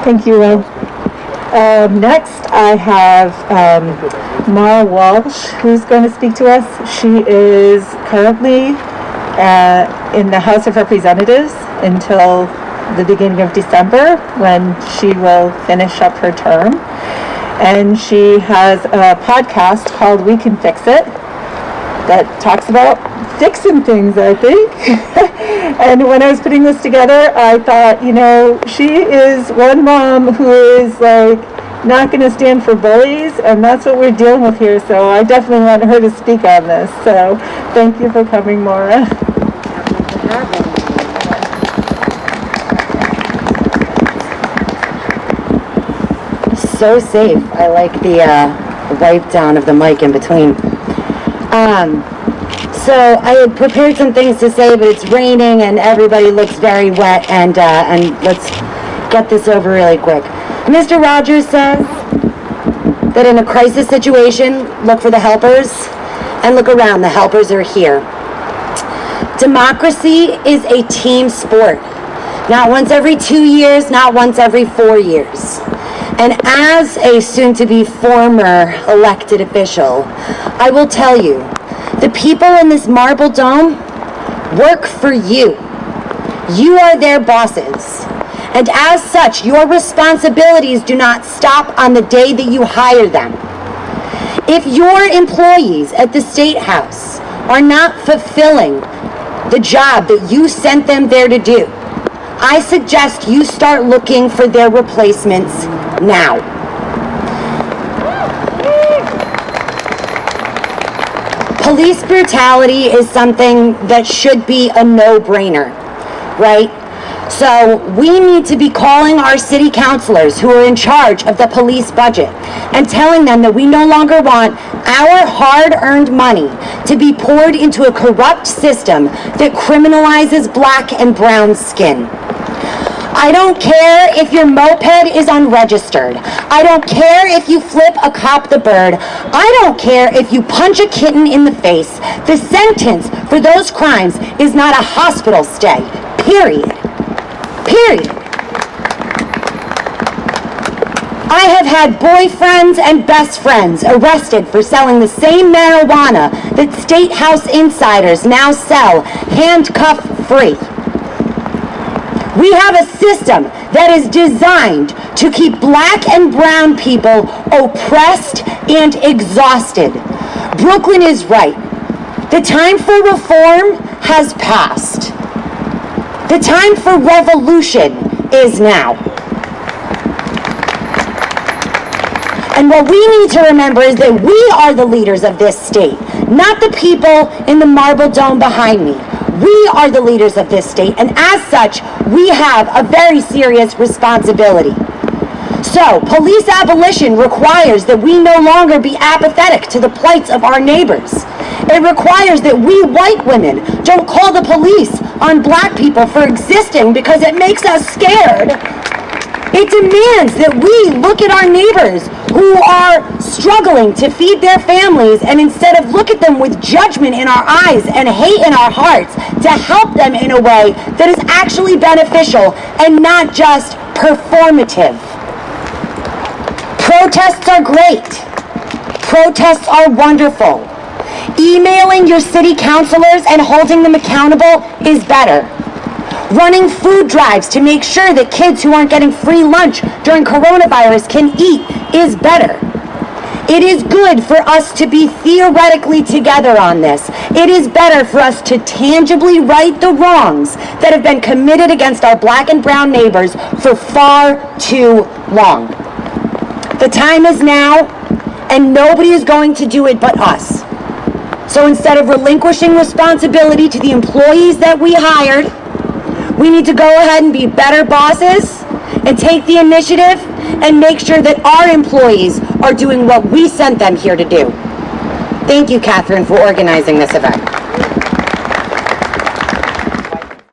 Thank you, Will. Next, I have Mara Walsh, who's going to speak to us. She is currently in the House of Representatives until the beginning of December, when she will finish up her term. And she has a podcast called We Can Fix It that talks about fixing things, I think. And when I was putting this together, I thought, you know, she is one mom who is like not going to stand for bullies, and that's what we're dealing with here. So I definitely want her to speak on this. So thank you for coming, Maura. So safe. I like the wipe down of the mic in between. So I had prepared some things to say, but it's raining and everybody looks very wet, and let's get this over really quick. Mr. Rogers says that in a crisis situation, look for the helpers and look around. The helpers are here. Democracy is a team sport. Not once every 2 years, not once every 4 years. And as a soon-to-be former elected official, I will tell you, the people in this marble dome work for you. You are their bosses. And as such, your responsibilities do not stop on the day that you hire them. If your employees at the State House are not fulfilling the job that you sent them there to do, I suggest you start looking for their replacements now. Police brutality is something that should be a no-brainer, right? So we need to be calling our city councilors who are in charge of the police budget and telling them that we no longer want our hard-earned money to be poured into a corrupt system that criminalizes black and brown skin. I don't care if your moped is unregistered. I don't care if you flip a cop the bird. I don't care if you punch a kitten in the face. The sentence for those crimes is not a hospital stay. Period. Period. I have had boyfriends and best friends arrested for selling the same marijuana that State House insiders now sell handcuff-free. We have a system that is designed to keep black and brown people oppressed and exhausted. Brooklyn is right. The time for reform has passed. The time for revolution is now. And what we need to remember is that we are the leaders of this state, not the people in the marble dome behind me. We are the leaders of this state, and as such, we have a very serious responsibility. So, police abolition requires that we no longer be apathetic to the plights of our neighbors. It requires that we white women don't call the police on black people for existing because it makes us scared. It demands that we look at our neighbors who are struggling to feed their families, and instead of look at them with judgment in our eyes and hate in our hearts, to help them in a way that is actually beneficial and not just performative. Protests are great. Protests are wonderful. Emailing your city councilors and holding them accountable is better. Running food drives to make sure that kids who aren't getting free lunch during coronavirus can eat is better. It is good for us to be theoretically together on this. It is better for us to tangibly right the wrongs that have been committed against our black and brown neighbors for far too long. The time is now, and nobody is going to do it but us. So instead of relinquishing responsibility to the employees that we hired, we need to go ahead and be better bosses and take the initiative and make sure that our employees are doing what we sent them here to do. Thank you, Catherine, for organizing this event.